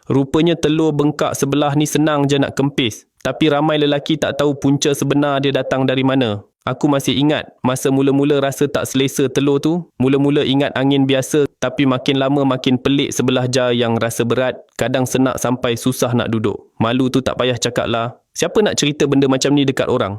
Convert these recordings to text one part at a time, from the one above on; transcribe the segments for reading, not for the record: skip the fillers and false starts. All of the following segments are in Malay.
Rupanya telur bengkak sebelah ni senang je nak kempis. Tapi ramai lelaki tak tahu punca sebenar dia datang dari mana. Aku masih ingat masa mula-mula rasa tak selesa telur tu. Mula-mula ingat angin biasa, tapi makin lama makin pelik sebelah jar yang rasa berat. Kadang senak sampai susah nak duduk. Malu tu tak payah cakap lah. Siapa nak cerita benda macam ni dekat orang?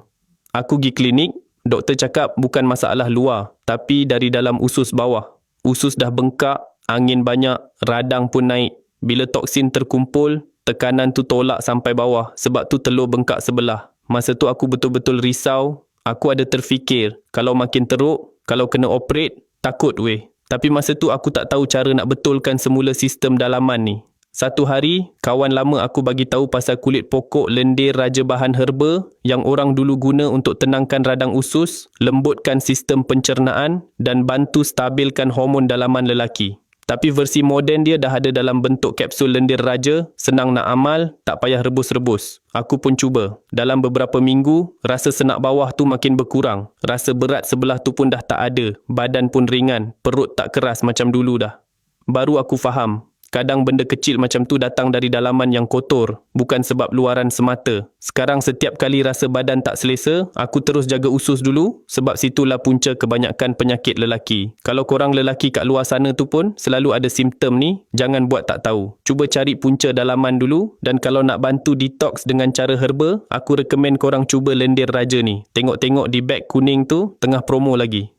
Aku pergi klinik. Doktor cakap bukan masalah luar, tapi dari dalam usus bawah. Usus dah bengkak, angin banyak, radang pun naik. Bila toksin terkumpul, tekanan tu tolak sampai bawah. Sebab tu telur bengkak sebelah. Masa tu aku betul-betul risau. Aku ada terfikir, kalau makin teruk, kalau kena operate, takut weh. Tapi masa tu aku tak tahu cara nak betulkan semula sistem dalaman ni. Satu hari, kawan lama aku bagi tahu pasal kulit pokok lendir raja bahan herba yang orang dulu guna untuk tenangkan radang usus, lembutkan sistem pencernaan dan bantu stabilkan hormon dalaman lelaki. Tapi versi moden dia dah ada dalam bentuk kapsul lendir raja, senang nak amal, tak payah rebus-rebus. Aku pun cuba. Dalam beberapa minggu, rasa senak bawah tu makin berkurang. Rasa berat sebelah tu pun dah tak ada. Badan pun ringan. Perut tak keras macam dulu dah. Baru aku faham. Kadang benda kecil macam tu datang dari dalaman yang kotor, bukan sebab luaran semata. Sekarang setiap kali rasa badan tak selesa, aku terus jaga usus dulu sebab situlah punca kebanyakan penyakit lelaki. Kalau korang lelaki kat luar sana tu pun selalu ada simptom ni, jangan buat tak tahu. Cuba cari punca dalaman dulu dan kalau nak bantu detox dengan cara herba, aku rekomen korang cuba lendir raja ni. Tengok-tengok di beg kuning tu tengah promo lagi.